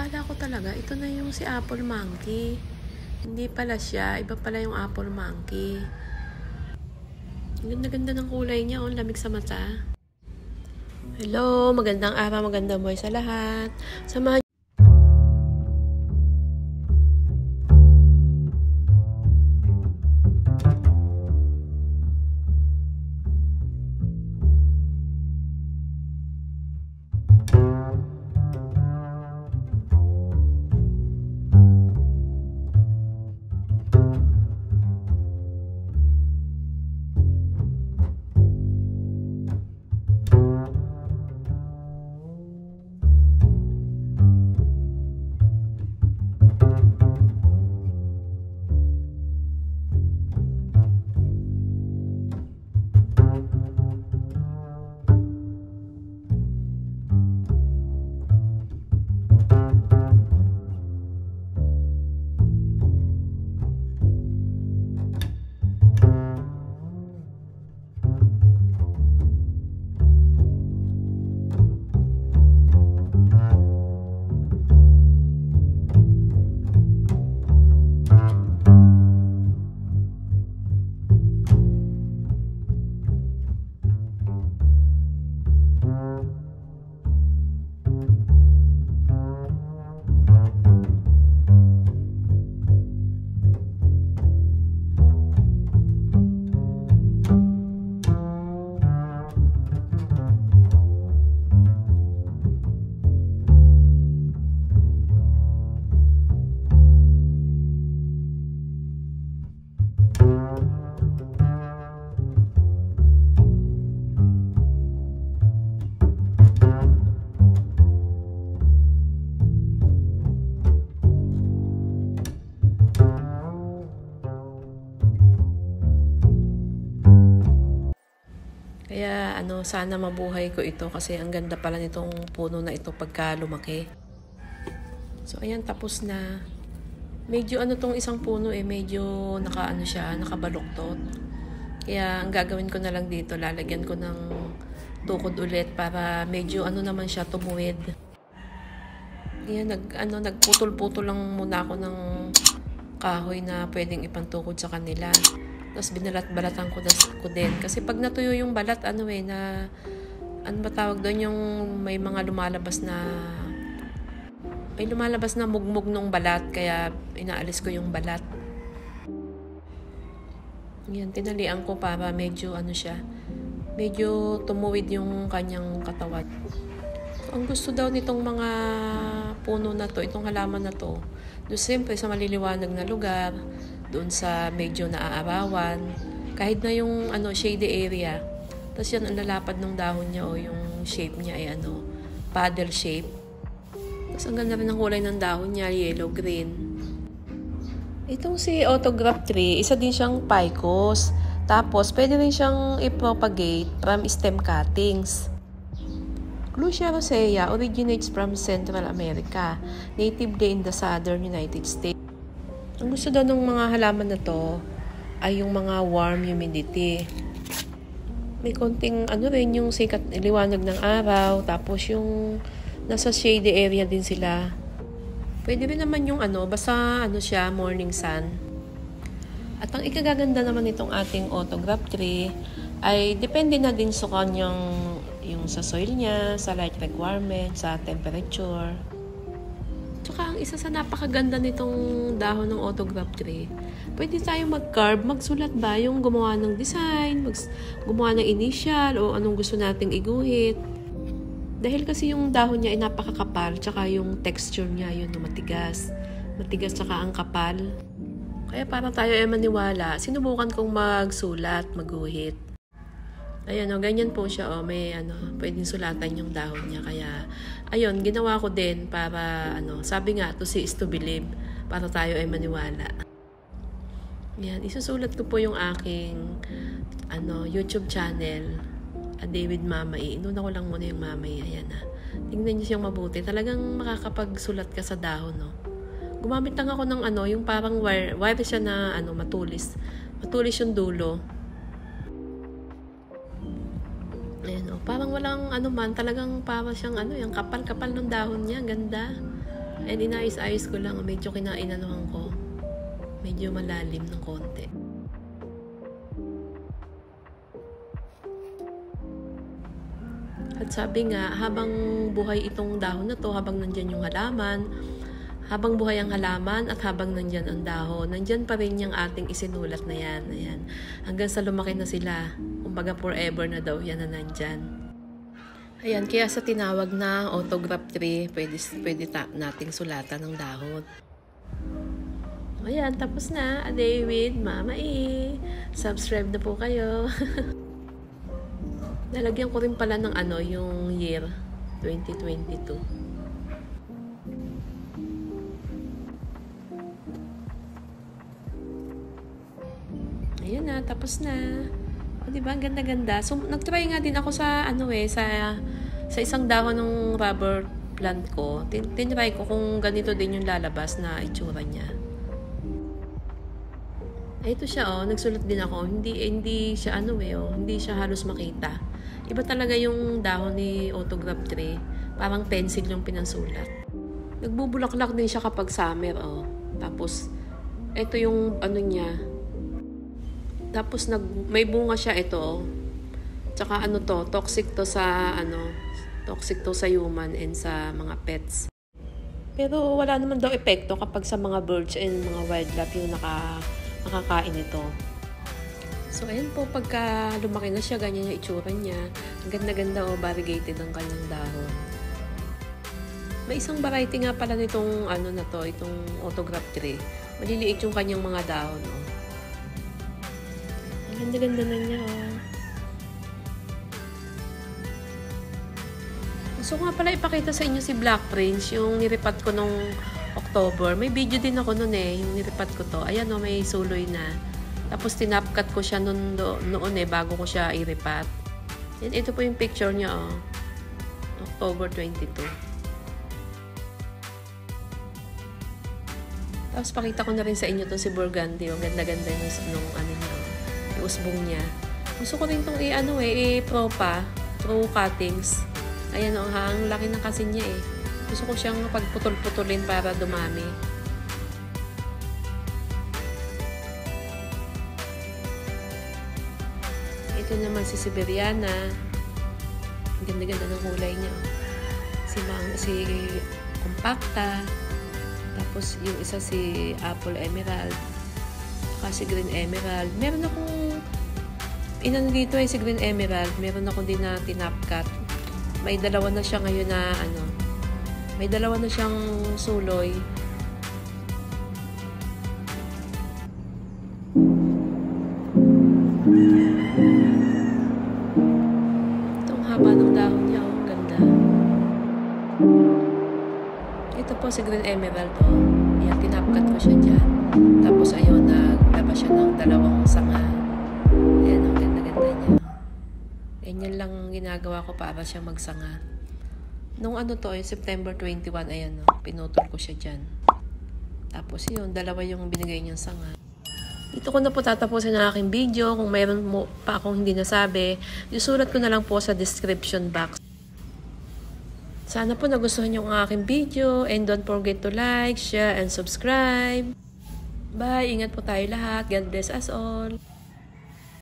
Akala ko talaga, ito na yung si Apple Monkey. Hindi pala siya. Iba pala yung Apple Monkey. Ang ganda-ganda ng kulay niya. Oh, lamig sa mata. Hello, magandang araw, magandang buhay sa lahat. Samahan Kaya sana mabuhay ko ito kasi ang ganda pala nitong puno na ito pagka lumaki. So ayan, tapos na. Medyo tong isang puno medyo siya, nakabaluktot. Kaya ang gagawin ko na lang dito, lalagyan ko ng tukod ulit para medyo naman siya tumuwid. Ayan, nagputol-putol lang muna ako ng kahoy na pwedeng ipantukod sa kanila. Tapos binalat-balatan ko din. Kasi pag natuyo yung balat, na, ba tawag doon, yung may mga lumalabas na mugmug ng balat. Kaya inaalis ko yung balat. Yan, tinalian ko para medyo medyo tumuwid yung kanyang katawan. So, ang gusto daw nitong mga puno na to, itong halaman na to, doon siyempre sa maliliwanag na lugar, doon sa medyo naaarawan, kahit na yung shady area. Tapos yan, ang lalapad ng dahon niya o yung shape niya ay paddle shape. Tapos ang ganda rin ng kulay ng dahon niya, yellow-green. Itong si autograph tree, isa din siyang ficus. Tapos pwede rin siyang i-propagate from stem cuttings. Clusia rosea originates from Central America, natively in the southern United States. Ang gusto daw ng mga halaman na to ay yung mga warm humidity. May konting rin yung sikat, liwanag ng araw, tapos yung nasa shady area din sila. Pwede rin naman yung basta siya, morning sun. At ang ikagaganda naman itong ating autograph tree ay depende na din sa kanyang yung sa soil niya, sa light requirement, sa temperature. Tsaka ang isa sa napakaganda nitong dahon ng autograph tree, pwede tayo mag-carve, magsulat ba yung gumawa ng design, gumawa ng initial o anong gusto nating iguhit. Dahil kasi yung dahon niya ay napakakapal, tsaka yung texture niya yun matigas. Matigas tsaka ang kapal. Kaya para tayo ay maniwala, sinubukan kong magsulat, maguhit. Ayan ganyan po siya may pwedeng sulatan yung dahon niya. Kaya ayun, ginawa ko din para sabi nga, to see is to believe, para tayo ay maniwala. Yan, isusulat ko po yung aking YouTube channel, David Mamay. Inuna ko lang muna yung Mamay. Ayan tingnan niyo siyang mabuti. Talagang makakapagsulat ka sa dahon, no. Gumamit lang ako ng yung parang wire siya na matulis. Matulis yung dulo. Ayan, parang walang man, talagang parang siyang yung kapal-kapal ng dahon niya, ganda. And inayos-ayos ko lang, medyo kinainanuhan ko. Medyo malalim ng konti. At sabi nga, habang buhay itong dahon na to, habang nandyan yung halaman, habang buhay ang halaman at habang nandyan ang dahon, nandyan pa rin yung ating isinulat na yan. Ayan. Hanggang sa lumaki na sila. Kumbaga forever na daw yan na nandyan. Ayan, kaya sa tinawag na autograph tree, pwede nating sulatan ng dahon. Ayan, tapos na. A day with Mama E. Subscribe na po kayo. Nalagyan ko rin pala ng yung year 2022. Ayan na, tapos na. O, diba? Ang ganda-ganda. So, nag-try nga din ako sa, sa isang dahon ng rubber plant ko. Tinry ko kung ganito din yung lalabas na itsura niya. Ito siya, nagsulat din ako. Hindi siya, hindi siya halos makita. Iba talaga yung dahon ni autograph tree. Parang pencil yung pinansulat. Nagbubulaklak din siya kapag summer, Tapos, ito yung, niya. Tapos may bunga siya ito. Tsaka toxic to sa toxic to sa human and sa mga pets. Pero wala naman daw epekto kapag sa mga birds and mga wildlife yung nakakain ito. So ayan po, pagka lumaki na siya, ganyan yung itsura niya. Ang ganda-ganda variegated ang kanyang dahon. May isang variety nga pala nitong itong autograph tree. Maliliit yung kanyang mga dahon, Ganda-ganda na niya, Gusto ko nga pala ipakita sa inyo si Black Prince, yung niripat ko nung October. May video din ako nun yung niripat ko to. Ayan may suloy na. Tapos tinapkat ko siya noon bago ko siya iripat. And ito po yung picture niya, October 22. Tapos pakita ko na rin sa inyo to si Burgundy, Ganda-ganda nung niya. Usbong niya. Gusto ko rin itong pro cuttings. Ayan ang laki ng kasi niya Gusto ko siyang pagputol-putulin para dumami. Ito naman si Siberiana. Ang ganda-ganda ng kulay niya. Si Compacta. Tapos yung isa si Apple Emerald. Kasi Green Emerald. Meron akong dito si Green Emerald. Meron ako din na tinapkat. May dalawa na siya ngayon na may dalawa na siyang suloy. Itong haba ng dahon niya, ganda. Ito po si Green Emerald, Ayan, tinapkat ko siya dyan. Tapos ayun, naglabas siya ng dalawang sanga. Ayan, ang ganda-ganda niya. Ganyan lang ginagawa ko para siya magsanga. Nung September 21, ayan, pinutol ko siya dyan. Tapos yun, dalawa yung binigay niyang sanga. Dito ko na po tatapusin ang aking video. Kung mayroon pa akong hindi nasabi, isulat ko na lang po sa description box. Sana po nagustuhan niyo ang aking video. And don't forget to like, share, and subscribe. Bye! Ingat po tayo lahat. God bless us all.